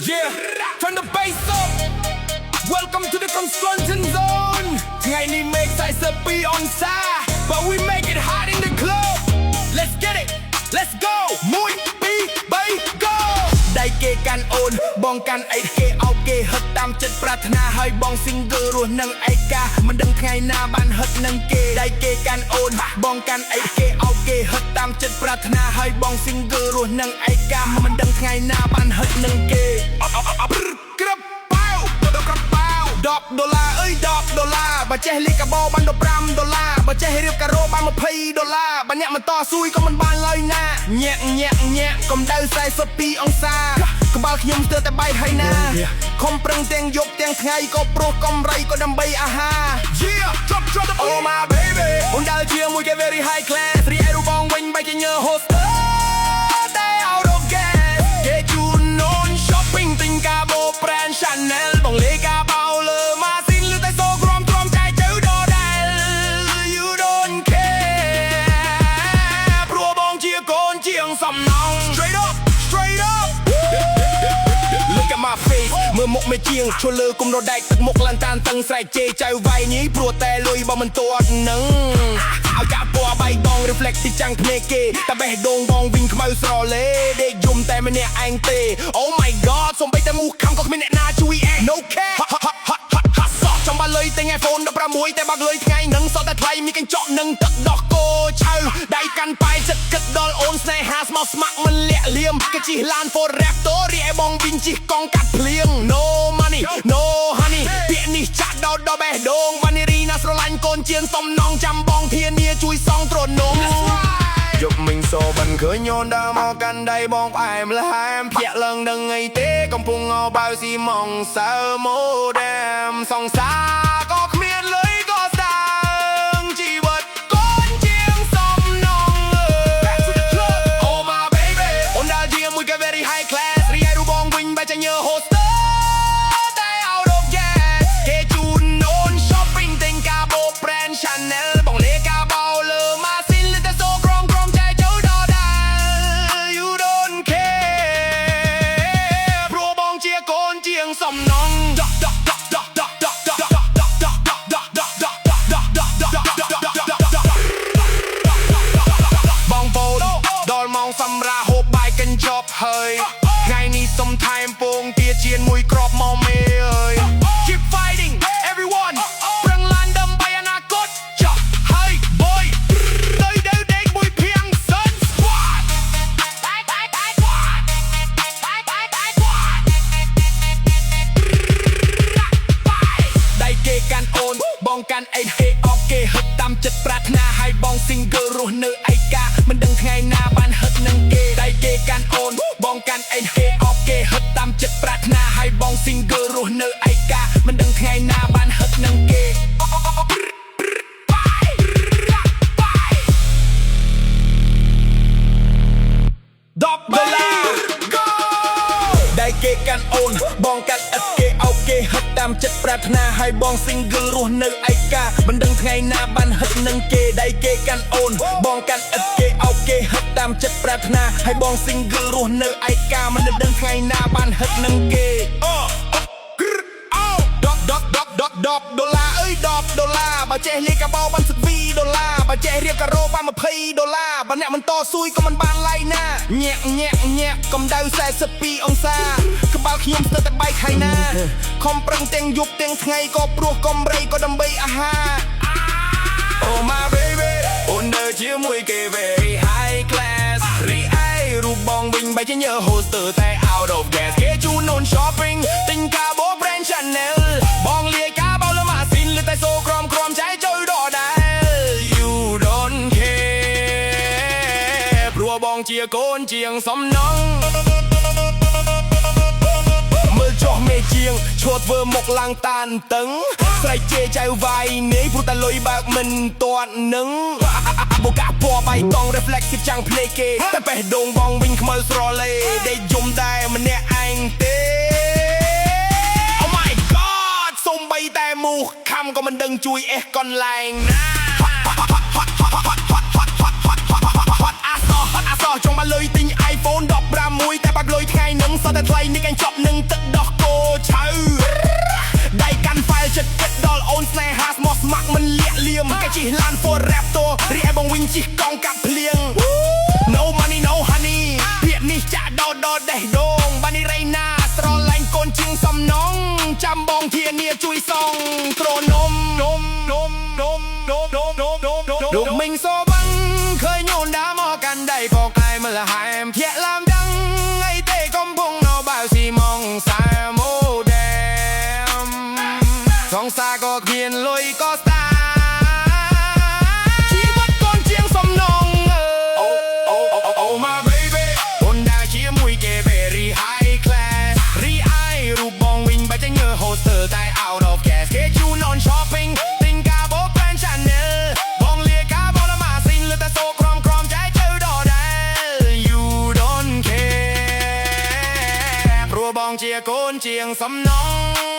Yeah, turn the bass up. Welcome to the construction zone. ថ្ងៃនេះមេឃ40 អង្សា but we make it hot in the club. Let's get it. Let's go. 1 2 3 go. ដៃគេកាន់អូនបងកាន់អីគេអោបគេហឹកតាមចិត្តប្រាថ្នាហើយបង single រស់នឹងឯកាមិនដឹងថ្ងៃណាបានហឹកនឹងគេដៃគេកាន់អូនបងកាន់អីគេអោបគេហឹកតាមចិត្តប្រាថ្នាហើយបង single រស់នឹងឯកាមិនដឹងថ្ងៃណាបានហឹកនឹងគេក្រឹបប៉ាវ$10អើយ$10បើចេះលេខកាបូបាន$15បើចេះរៀបការ៉ូបាន$20បើអ្នកមិនតស៊ូយក៏មិនបានឡើយណាញាក់កម្ដៅ42អង្សាក្បាលខ្ញុំស្ទើរតែបែកហើយណាខំប្រឹងទាំងយប់ទាំងថ្ងៃក៏ព្រោះកំរៃក៏ដើម្បីអាហារ Yeah drop the oh my baby អូនដើរជាមួយគេ very high class រីឯរូបបងវិញបែកជាញើ hostel តែ out of gas គេជូនអូន shopping ទិញកាបូ brand Chanel បងលេកាបោលើម៉ាស៊ីនលឺតែសូក្រំចែកទៅដដែល You don't care ព្រោះបងជាកូនជាងសំណង Straight up Look at my face មើលមុខមេជាងឈួលលើគុំរដែកទឹកមុខឡានតានតឹងស្រែកជេរចៅវាយញីព្រោះតែលុយបើមិនទាត់នឹងឲ្យកាពណ៌បៃតង reflect ទីចាំងភ្នែកគេតែបេះដូងបងវិញខ្មៅស្រលេដេកយំតែម្នាក់ឯងទេ Oh my god សំបីតែមូសខំក៏គ្មានអ្នកណាជួយ No care ចំបាលុយទិញ iPhone 16តែបើកលុយថ្ងៃនឹងសតតែថ្លៃមានកញ្ចក់នឹងទឹកដោះគោឆៅដៃកាន់ប៉ែចិត្តគិតដល់អូនស្នេហាស្មោះស្ម័គ្រមិនលាក់លៀមគេជិះឡាន Ford Raptor រីឯបងវិញជិះកង់កាត់ភ្លៀង No money no honey ពាក្យនេះចាក់ដល់បេះដូងវ៉ានីរីណាស្រឡាញ់កូនជាងសំណងចាំបងធានាជួយសងទ្រនំយប់មិញសូបានឃើញអូនដើរមកកាន់ដៃបងផ្អែមល្ហែមភ្ញាក់ឡើងដឹងអីទេកំពុងអោបើស៊ីម៉ងសើម៉ូដែមសង្សារក៏គ្មានលុយក៏ស្ដាងជីវិតកូនជាងសំណង Oh my baby អូនដើរជាមួយគេ very high class រីឯរូបបងវិញបែរជាញើ hostel តែ out of gas គេជូនអូន shopping ទិញកាបូ brand Chanel បងលេកាបោលើម៉ាស៊ីនលឺតែសូក្រំចែកទៅដដែល You don't care ព្រោះបងជាកូនជាងសំណងបងបូនដល់ម៉ោងសម្រាប់ហូបបាយកញ្ចប់ហើយថ្ងៃនេះសុំថែមពងទាជៀនមួយគ្រាប់មកមេអើយ Keep fighting everyone ប្រឹងឡានដើម្បីអនាគតចាស់ហើយ boy ទៅដេកមួយភៀងសិន Squad ដៃគេកាន់អូនបងកាន់អីគេអបគេហឹកតាមចិត្តប្រាថ្នាហើយបង single រស់នៅឯកាមិនដឹងថ្ងៃណាបានហឹកនឹងគេដៃគេកាន់អូនបងកាន់អីគេអបគេហឹកតាមចិត្តប្រាថ្នាហើយបង single រស់នៅឯកាមិនដឹងថ្ងៃណាបានហឹកនឹងគេ$10 Go ដៃគេកាន់អូនបងកាន់ឥតគេអោបគេហឹកតាមចិត្តប្រាថ្នាហើយបង single រស់នៅឯកាមិនដឹងថ្ងៃណាបានហឹកនឹងគេដៃគេកាន់អូនបងកាន់ឥតគេអោបគេហឹកតាមចិត្តប្រាថ្នាហើយបង single រស់នៅឯកាមិនដឹងថ្ងៃណាបានហឹកនឹងគេ$10អើយ$10បើចេះលេខកាបោបាន$12បើចេះរៀបការ៉ូបាន$20បើអ្នកមិនតស៊ូយក៏មិនបានឡាយណាញាក់កម្ដៅ42អង្សាក្បាលខ្ញុំស្ទើរតែបែកហើយណាខំប្រឹងទាំងយប់ទាំងថ្ងៃក៏ព្រោះកំរៃក៏ដើម្បីអាហារ Oh my baby អូនដើរជាមួយគេ very high class រីឯរូបបងវិញបែរជាញើ hostel តែ out of gas គេជូនអូន shopping ទិញកាបូ brand Chanel បងលាយកាបោលើម៉ាស៊ីនលឺតែសូក្រំចែកចូលដដែល You don't care ព្រោះបងជាកូនជាងសំណងមើលចុះមេជាងឈួតធ្វើមុខឡើងតានតឹងស្រែកជេរចៅវាយនេះព្រោះតែលុយបើកមិនទាត់នឹងបូកាពណ៌បៃតង reflect ទីចាំងភ្នែកគេតែបេះដូងបងវិញខ្មៅស្រលេដេកយំតែម្នាក់ឯងទេ Oh my god សុំបីតែមូសខំក៏មិនដឹងជួយអេះកន្លែងណា ស់ចង់មកលុយទិញ iPhone 16តែបាក់លុយថ្ងៃនឹងសតតែថ្លៃនេះកែងចប់នឹងទឹកដោះគោឆៅដៃកាន់ file ចិត្តគិតដល់អូនស្នេហាស្មោះស្ម័គ្រមិនលាក់លៀមកែជិះឡាន Ford Raptor រីឯបងវិញជិះកង់កាប់ភ្លៀង No money no honey ពាក្យនេះចាក់ដោដេះដូងបាននេះរៃណាស្រឡាញ់កូនជាងសំណងចាំបងធានាជួយសងក្រនំរូបមិញសូបាំងឃើញអូនដើរមកកាន់ដៃបកឯម្ល៉េះហែមធាក់ឡាមដឹងអីទេកំពុងនៅបើស៊ីម៉ងសាម៉ូដែមសងសាក៏គ្មានលុយក៏ស្តាជីវិតកូនជាងសំណងOh my baby អូនដើរជាមួយគេ very high class រីឯរូបបងវិញបែរចេញមើល hoster តែ out of gas គេជូន on shopping ទិញកាបូ brand Chanel បងលាកាបូលម៉ាស៊ីនលើតែសូក្រំចែកទៅដដែល You don't care ព្រោះបងជាកូនជាងសំណង